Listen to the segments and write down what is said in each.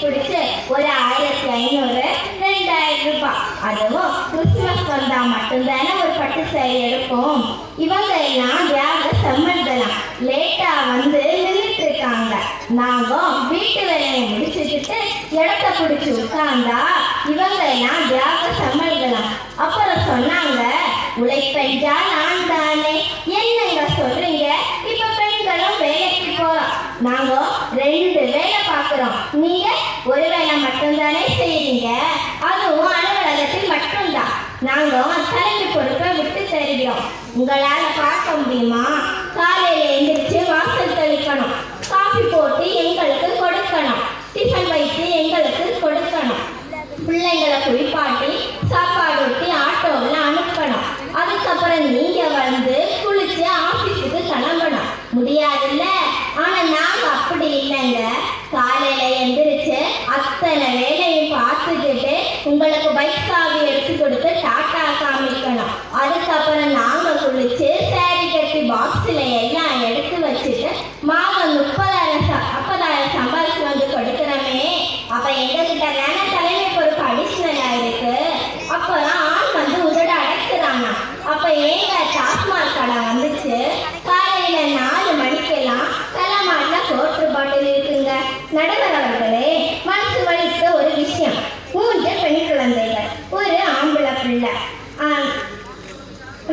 பிடிச்சு ஒரு 1500 2000 ரூபாய். அதுவும் கிறிஸ்துமஸ் வந்தா மட்டும்தானே ஒரு பட்டு சேலை எடுப்போம். இவங்க எல்லாம் தியாக சம்மந்தலாம் லேட்டா வந்து நின்றுட்டு இருக்காங்க. நாங்க வீட்டு வேலையை முடிச்சுக்கிட்டு இடத்த பிடிச்சு உட்கார்ந்தா இவங்க எல்லாம் தியாக சம்மந்தலாம். அப்புறம் சொன்னாங்க, உழைப்பென்றால் நான் தானே. என்னங்க சொல்றீங்க? இப்ப பெண்களும் வேலைக்கு போறோம். நாங்க 2 வேலை பார்க்கிறோம். நீங்க ஒரு வேலை மட்டும்தானே செய்றீங்க. அதுவும் அலுவலகத்தில் மட்டும்தான். நாங்க தலைமை பொறுப்பை விட்டு தருகிறோம். உங்களால பார்க்க முடியுமா? காலையில எந்திரிச்சு வாசல் தெளிக்கணும், காஃபி போட்டு எங்களுக்கு கொடுக்கணும், டிஃபன் வைத்து எங்களுக்கு கொடுக்கணும், பிள்ளைங்களை குளிப்பாட்டி சாப்பாடு ஊட்டி ஆட்டோவில் அனுப்பணும். அதுக்கப்புறம் நீங்க வந்து குளிச்சு ஆஃபீஸுக்கு கிளம்பணும். முடியாதுல்ல? ஆனா நாங்க அப்படி இல்லைங்க. காலையில எந்திரிச்சு அத்தனை வேலையும் பார்த்துக்கிட்டு உங்களுக்கு பைக் சாவி எடுத்து கொடுத்து டாட்டா காமிக்கணும். அதுக்கப்புறம் நாங்க குளிச்சு சேரி கட்டி பாக்ஸில் எல்லாம் எடுத்து வச்சுட்டு மாதம் 30,000 சம்பாதிச்சு வந்து கொடுக்குறோமே. அப்ப எங்ககிட்ட தானே தலைமை பொறுப்பு அடிஷ்னலா இருக்கு. அப்புறம் ஆண் வந்து உதட அடைக்கிறாங்க. அப்ப ஏங்க டாஸ்மாக் கடை வந்துச்சு. காலையில 4 மணிக்கெல்லாம் தலைமாட்டில சோற்று பாட்டில் இருக்குங்க. நடுவர் அவர்களே, மனசு வலித்த ஒரு விஷயம். 3 பெண் குழந்தைகள், ஒரு ஆம்பளை பிள்ளை.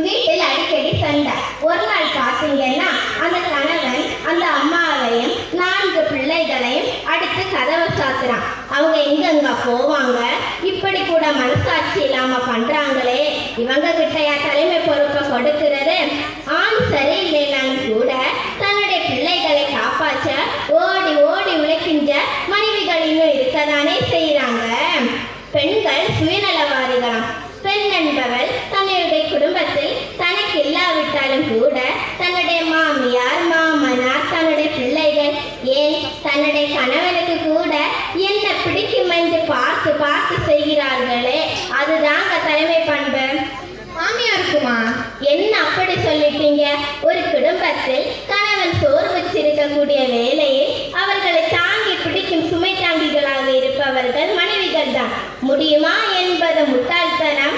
வீட்டில் அடிக்கடி சண்டை. ஒரு நாள் பார்த்தீங்கன்னா அந்த கணவன் அந்த அம்மாவையும் 4 பிள்ளைகளையும் அடுத்து கதவை சாத்துறான். அவங்க எங்கெங்க போவாங்க? இப்படி கூட மனசாட்சி இல்லாம பண்றாங்களே. இவங்க கிட்டையா தலைமை பொறுப்பை கொடுக்கிறது? ஆண் சரியில்லைனாலும் கூட தன்னுடைய பிள்ளைகளை காப்பாற்ற ஓடி ஓடி உழைக்கின்ற மனைவிகளையும் இருக்கதானே செய்யறாங்க. பெண்கள் சுயநலவாதிகளாம். பெண் என்பவள் தன்னுடைய குடும்பத்தில் தனக்கு இல்லாவிட்டாலும் கூட தன்னுடைய மாமியார், மாமனார், தன்னுடைய பிள்ளைகள், ஏன் தன்னுடைய கணவனுக்கு கூட என்ன பிடிக்கும் என்று பார்த்து பார்த்து செய்கிறார்களே, அதுதாங்க தலைமை பண்பு. மாமியாருக்குமா? என்ன அப்படி சொல்லிட்டீங்க? ஒரு குடும்பத்தில் கணவன் சோர்வச்சிருக்கக்கூடிய வேலையை அவர்களை தாங்கி பிடிக்கும் சுமை தாங்கிகளாக இருப்பவர்கள் மனைவிகள் தான். முடியுமா என்பது முட்டாள்தனம்.